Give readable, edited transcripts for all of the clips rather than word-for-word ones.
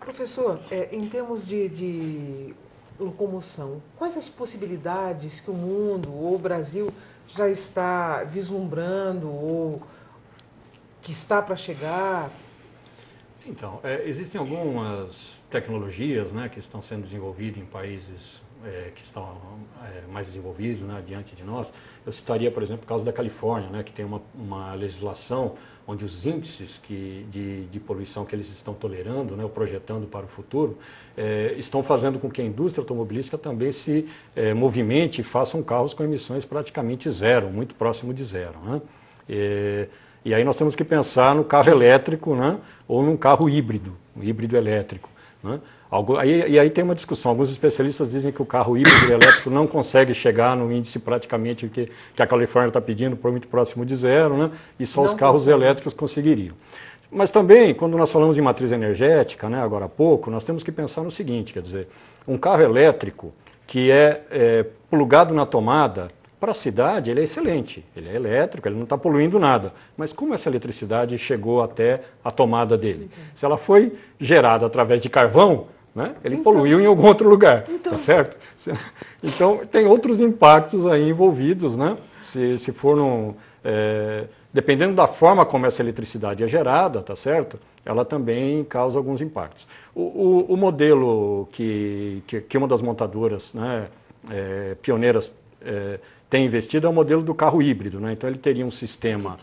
Professor, em termos de locomoção, quais as possibilidades que o mundo ou o Brasil já está vislumbrando ou que está para chegar? Então, existem algumas tecnologias, né, que estão sendo desenvolvidas em países que estão mais desenvolvidos, né, diante de nós. Eu citaria, por exemplo, o caso da Califórnia, né, que tem uma legislação onde os índices de poluição que eles estão tolerando, né, ou projetando para o futuro, estão fazendo com que a indústria automobilística também se movimente e façam carros com emissões praticamente zero, muito próximo de zero, né? E aí nós temos que pensar no carro elétrico, né, ou num carro híbrido, um híbrido elétrico, né? Aí tem uma discussão. Alguns especialistas dizem que o carro híbrido elétrico não consegue chegar no índice praticamente que a Califórnia está pedindo, por muito próximo de zero, né, e só os carros elétricos conseguiriam. Mas também, quando nós falamos de matriz energética, né, agora há pouco, nós temos que pensar no seguinte, quer dizer, um carro elétrico que é plugado na tomada, para a cidade ele é excelente, ele é elétrico, ele não está poluindo nada. Mas como essa eletricidade chegou até a tomada dele? Se ela foi gerada através de carvão, né, ele poluiu em algum outro lugar, tá certo? Então tem outros impactos aí envolvidos, né? Se for dependendo da forma como essa eletricidade é gerada, tá certo? Ela também causa alguns impactos. O modelo que uma das montadoras, né, pioneiras tem investido é o modelo do carro híbrido, né? Então ele teria um sistema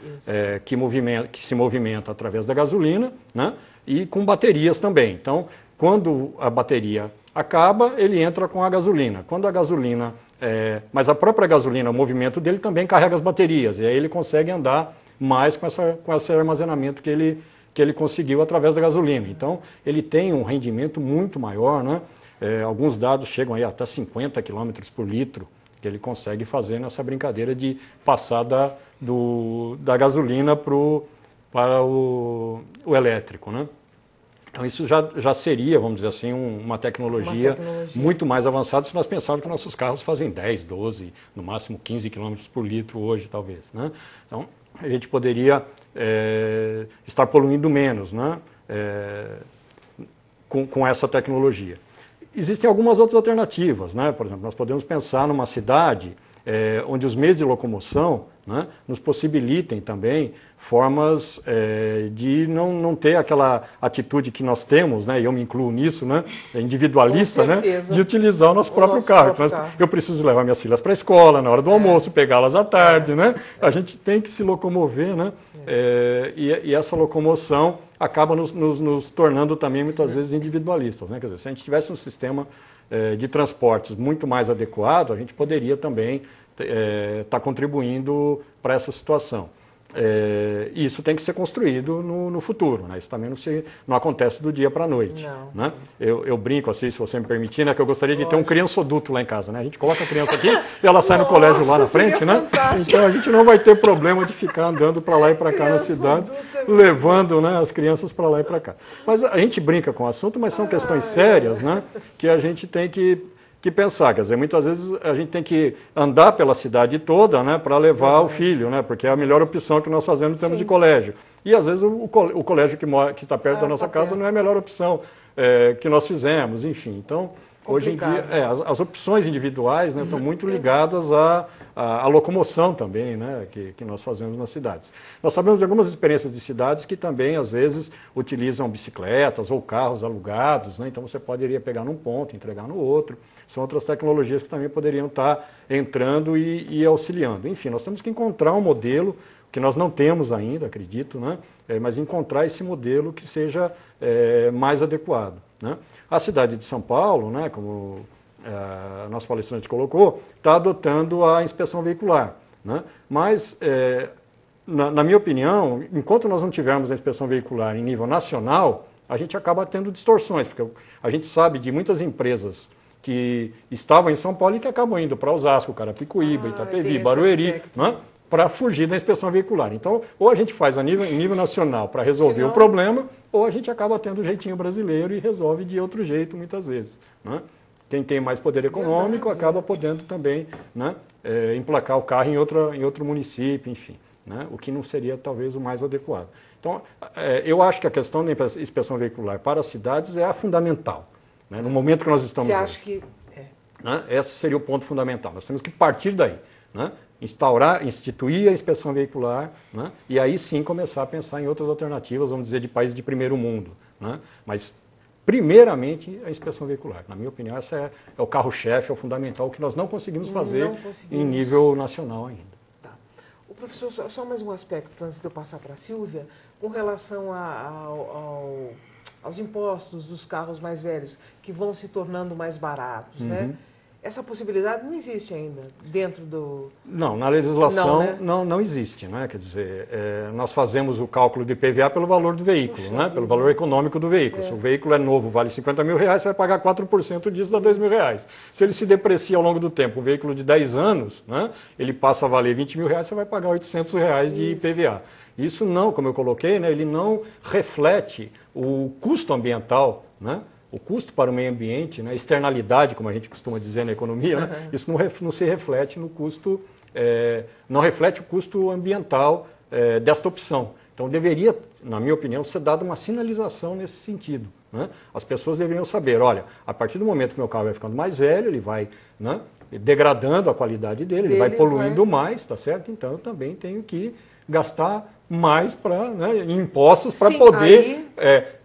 que se movimenta através da gasolina, né, e com baterias também. Então, quando a bateria acaba, ele entra com a gasolina. Quando a gasolina, mas a própria gasolina, o movimento dele também carrega as baterias, e aí ele consegue andar mais com esse armazenamento que ele conseguiu através da gasolina. Então, ele tem um rendimento muito maior, né? Alguns dados chegam aí até 50 km por litro, que ele consegue fazer nessa brincadeira de passar da gasolina para o elétrico, né? Então isso já seria, vamos dizer assim, uma tecnologia muito mais avançada se nós pensarmos que nossos carros fazem 10, 12, no máximo 15 km por litro hoje, talvez, né? Então a gente poderia estar poluindo menos, né, com essa tecnologia. Existem algumas outras alternativas, né? Por exemplo, nós podemos pensar numa cidade onde os meios de locomoção, né, nos possibilitem também formas de não ter aquela atitude que nós temos, né, e eu me incluo nisso, né, individualista, né, de utilizar o nosso próprio carro. Eu preciso levar minhas filhas para a escola na hora do almoço, pegá-las à tarde, né? A gente tem que se locomover, né? E essa locomoção acaba nos tornando também muitas vezes individualistas, né? Quer dizer, se a gente tivesse um sistema de transportes muito mais adequado, a gente poderia também estar contribuindo para essa situação. E isso tem que ser construído no futuro, né? Isso também não acontece do dia para a noite. Né? Eu brinco assim, se você me permitir, né, que eu gostaria de ter um criançoduto lá em casa. Né? A gente coloca a criança aqui e ela sai no colégio lá na frente, né? Então a gente não vai ter problema de ficar andando para lá e para cá na cidade, levando, né, as crianças para lá e para cá. Mas a gente brinca com o assunto, mas são questões sérias, né, que a gente tem que pensar, quer dizer, muitas vezes a gente tem que andar pela cidade toda, né, para levar o filho, né, porque é a melhor opção que nós fazemos em termos de colégio. E às vezes o colégio que está perto da nossa casa não é a melhor opção que nós fizemos, enfim. Então, hoje em dia, as opções individuais, né, estão muito ligadas à locomoção também, né, que nós fazemos nas cidades. Nós sabemos de algumas experiências de cidades que também, às vezes, utilizam bicicletas ou carros alugados, né, então você poderia pegar num ponto e entregar no outro. São outras tecnologias que também poderiam estar entrando e auxiliando. Enfim, nós temos que encontrar um modelo que nós não temos ainda, acredito, né, mas encontrar esse modelo que seja mais adequado, né? A cidade de São Paulo, né, como a nossa palestrante colocou, está adotando a inspeção veicular, né? Mas, na minha opinião, enquanto nós não tivermos a inspeção veicular em nível nacional, a gente acaba tendo distorções, porque a gente sabe de muitas empresas que estavam em São Paulo e que acabam indo para Osasco, Carapicuíba, Itapevi, Barueri, né, para fugir da inspeção veicular. Então, ou a gente faz em nível nacional para resolver o problema, ou a gente acaba tendo o jeitinho brasileiro e resolve de outro jeito muitas vezes, né? Quem tem mais poder econômico acaba podendo também, né, emplacar o carro em outro município, enfim, né, o que não seria talvez o mais adequado. Então, eu acho que a questão da inspeção veicular para as cidades é a fundamental, né? No momento que nós estamos Você acha que... né? Esse seria o ponto fundamental. Nós temos que partir daí, né? Instituir a inspeção veicular, né? E aí sim começar a pensar em outras alternativas, vamos dizer, de países de primeiro mundo, né? Mas, primeiramente, a inspeção veicular. Na minha opinião, essa é o carro-chefe, é o fundamental, o que nós não conseguimos fazer em nível nacional ainda. Tá. O professor, só mais um aspecto antes de eu passar para a Silvia, com relação aos impostos dos carros mais velhos, que vão se tornando mais baratos, né? Essa possibilidade não existe ainda dentro do... Não, na legislação não, né? não existe, né? Quer dizer, nós fazemos o cálculo de IPVA pelo valor do veículo, né? Pelo valor econômico do veículo. Se o veículo é novo, vale R$50 mil, você vai pagar 4% disso, dá R$2 mil. Se ele se deprecia ao longo do tempo, um veículo de 10 anos, né? Ele passa a valer R$20 mil, você vai pagar R$800 de IPVA. Isso não, como eu coloquei, né? Ele não reflete o custo ambiental, né? O custo para o meio ambiente, né, externalidade, como a gente costuma dizer na economia, né, isso não se reflete no custo, não reflete o custo ambiental desta opção. Então deveria, na minha opinião, ser dada uma sinalização nesse sentido, né? As pessoas deveriam saber, olha, a partir do momento que meu carro vai ficando mais velho, ele vai, né, degradando a qualidade dele, ele vai poluindo mais, tá certo? Então eu também tenho que gastar mais em impostos para poder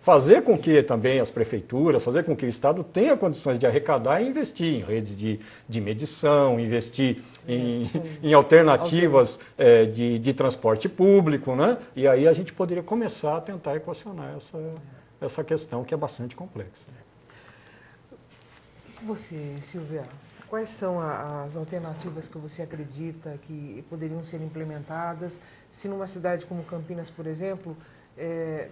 fazer com que também as prefeituras, fazer com que o Estado tenha condições de arrecadar e investir em redes de medição, investir em alternativas de transporte público, né? E aí a gente poderia começar a tentar equacionar essa questão que é bastante complexa. E você, Silvia? Quais são as alternativas que você acredita que poderiam ser implementadas? Se numa cidade como Campinas, por exemplo,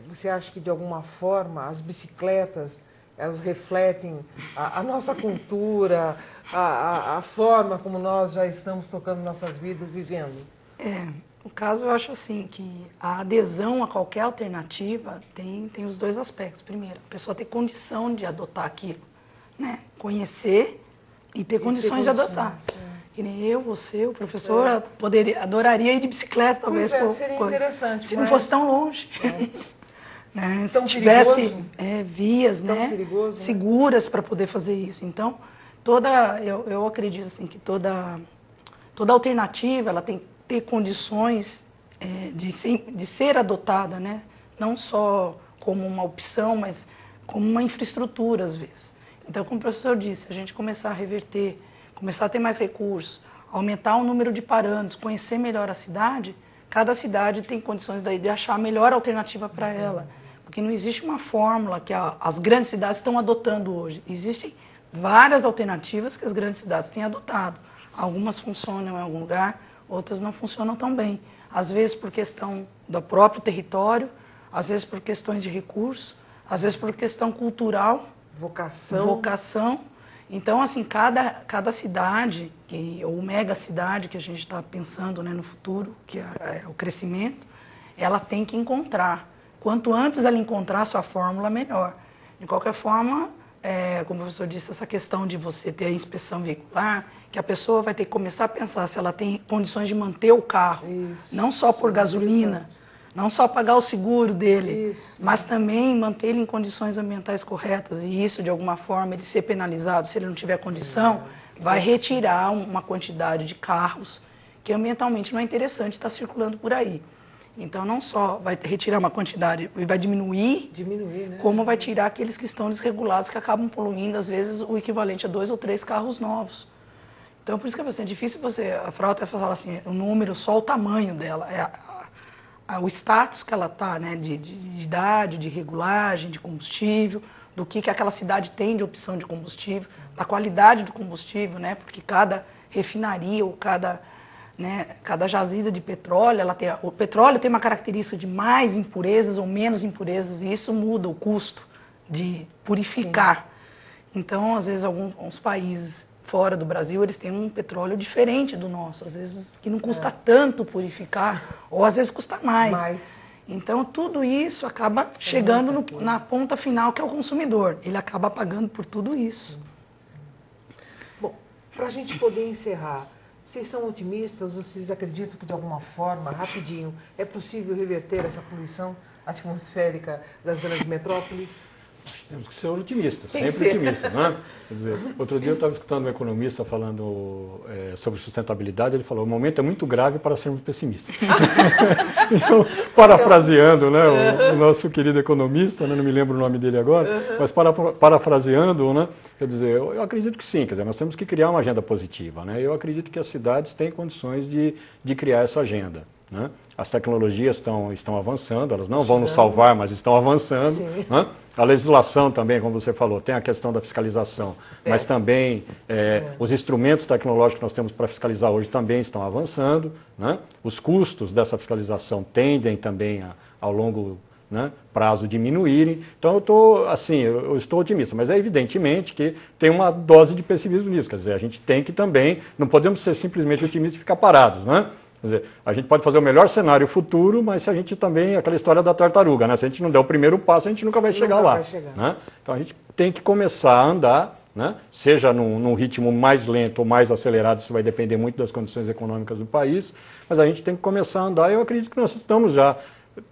você acha que de alguma forma as bicicletas elas refletem a nossa cultura, a forma como nós já estamos tocando nossas vidas, vivendo? No caso, eu acho assim que a adesão a qualquer alternativa tem os dois aspectos. Primeiro, a pessoa ter condição de adotar aquilo, né? Conhecer e ter condições de adotar. Que nem eu, você, o professor, adoraria ir de bicicleta, talvez. Seria interessante. Se não fosse tão longe. Né? Tão se tivesse vias, tão né? Perigoso, seguras para poder fazer isso. Então, eu acredito assim, que toda alternativa ela tem que ter condições de ser adotada, né? Não só como uma opção, mas como uma infraestrutura, às vezes. Então, como o professor disse, a gente começar a reverter, começar a ter mais recursos, aumentar o número de parâmetros, conhecer melhor a cidade, cada cidade tem condições daí de achar a melhor alternativa para ela. Porque não existe uma fórmula que as grandes cidades estão adotando hoje. Existem várias alternativas que as grandes cidades têm adotado. Algumas funcionam em algum lugar, outras não funcionam tão bem. Às vezes por questão do próprio território, às vezes por questões de recursos, às vezes por questão cultural, vocação. Então, assim, cada cidade, ou mega cidade que a gente está pensando, né, no futuro, que é o crescimento, ela tem que encontrar. Quanto antes ela encontrar a sua fórmula, melhor. De qualquer forma, como o professor disse, essa questão de você ter a inspeção veicular, que a pessoa vai ter que começar a pensar se ela tem condições de manter o carro, não só por gasolina, não só pagar o seguro dele, mas também manter ele em condições ambientais corretas. E isso, de alguma forma, ele ser penalizado, se ele não tiver condição, vai retirar uma quantidade de carros que ambientalmente não é interessante estar circulando por aí. Então, não só vai retirar uma quantidade e vai diminuir, né? Como vai tirar aqueles que estão desregulados, que acabam poluindo, às vezes, o equivalente a 2 ou 3 carros novos. Então, por isso que é bastante difícil a frota falar assim, o número, só o tamanho dela, o status que ela está, né, de idade, de regulagem, de combustível, do que aquela cidade tem de opção de combustível, da qualidade do combustível, né, porque cada refinaria ou cada jazida de petróleo, o petróleo tem uma característica de mais impurezas ou menos impurezas, e isso muda o custo de purificar. Então, às vezes, alguns países fora do Brasil, eles têm um petróleo diferente do nosso, às vezes que não custa tanto purificar, ou às vezes custa mais. Então, tudo isso acaba chegando na ponta final, que é o consumidor. Ele acaba pagando por tudo isso. Bom, para a gente poder encerrar, vocês são otimistas? Vocês acreditam que, de alguma forma, rapidinho, é possível reverter essa poluição atmosférica das grandes metrópoles? Temos que ser otimistas, Tem que sempre ser. otimistas, né? Quer dizer, outro dia eu estava escutando um economista falando sobre sustentabilidade, ele falou, o momento é muito grave para sermos pessimistas. Então, parafraseando, né, o nosso querido economista, né, não me lembro o nome dele agora, mas parafraseando, né, quer dizer, eu acredito que sim, quer dizer, nós temos que criar uma agenda positiva, né? Eu acredito que as cidades têm condições de criar essa agenda, né? As tecnologias estão avançando, elas não vão nos salvar, mas estão avançando, né? A legislação também, como você falou, tem a questão da fiscalização, mas também os instrumentos tecnológicos que nós temos para fiscalizar hoje também estão avançando, né? Os custos dessa fiscalização tendem também ao longo, né, prazo diminuírem. Então eu estou otimista, mas é evidentemente que tem uma dose de pessimismo nisso, quer dizer, a gente tem que também, não podemos ser simplesmente otimistas e ficar parados, né? Quer dizer, a gente pode fazer o melhor cenário futuro, mas se a gente também, aquela história da tartaruga, né? Se a gente não der o primeiro passo, a gente nunca vai chegar lá. Né? Então a gente tem que começar a andar, né? Seja num ritmo mais lento ou mais acelerado, isso vai depender muito das condições econômicas do país, mas a gente tem que começar a andar e eu acredito que nós estamos já,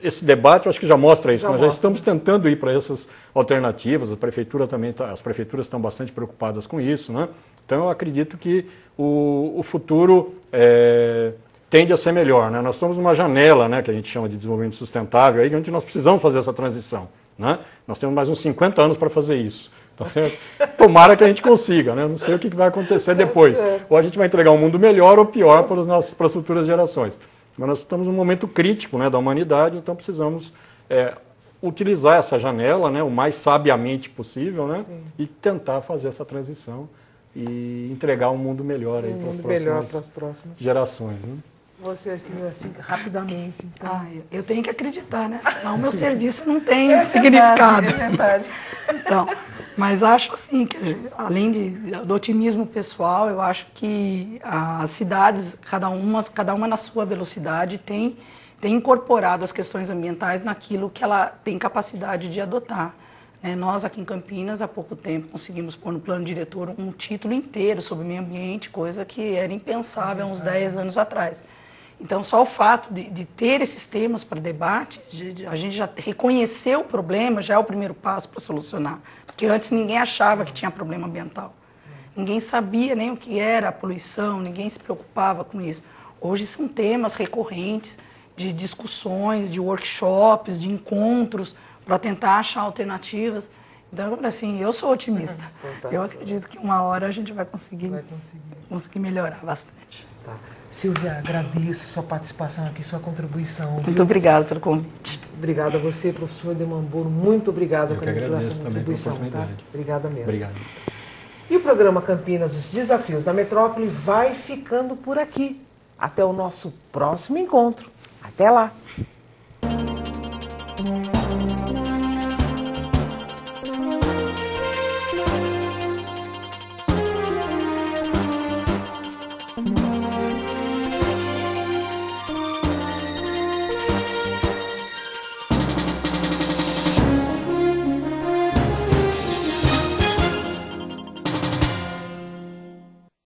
esse debate eu acho que já mostra isso, nós já estamos tentando ir para essas alternativas, a prefeitura também as prefeituras estão bastante preocupadas com isso, né? Então eu acredito que o futuro tende a ser melhor, né? Nós estamos numa janela, né, que a gente chama de desenvolvimento sustentável, aí, onde nós precisamos fazer essa transição, né? Nós temos mais uns 50 anos para fazer isso, tá certo? Tomara que a gente consiga, né? Não sei o que vai acontecer depois. Ou a gente vai entregar um mundo melhor ou pior para as futuras gerações. Mas nós estamos num momento crítico, né, da humanidade, então precisamos utilizar essa janela, né, o mais sabiamente possível, né? E tentar fazer essa transição e entregar um mundo melhor aí para as próximas gerações, né? Você, assim, rapidamente. Então. Eu tenho que acreditar, né? Senão o meu serviço não tem significado. É verdade. Então, mas acho assim, que além do otimismo pessoal, eu acho que as cidades, cada uma na sua velocidade, tem incorporado as questões ambientais naquilo que ela tem capacidade de adotar. Nós aqui em Campinas, há pouco tempo, conseguimos pôr no plano diretor um título inteiro sobre meio ambiente, coisa que era impensável há uns 10 anos atrás. Então, só o fato de ter esses temas para debate, a gente já reconheceu o problema, já é o primeiro passo para solucionar. Porque antes ninguém achava que tinha problema ambiental. Ninguém sabia nem o que era a poluição, ninguém se preocupava com isso. Hoje são temas recorrentes de discussões, de workshops, de encontros, para tentar achar alternativas. Então, assim, eu sou otimista. Eu acredito que uma hora a gente vai conseguir melhorar bastante. Tá. Silvia, agradeço sua participação aqui, sua contribuição. Muito obrigada pelo convite. Obrigada a você, professor Demamburo. Muito obrigada também pela sua contribuição. Tá? Obrigada mesmo. Obrigado. E o programa Campinas, os Desafios da Metrópole, vai ficando por aqui. Até o nosso próximo encontro. Até lá!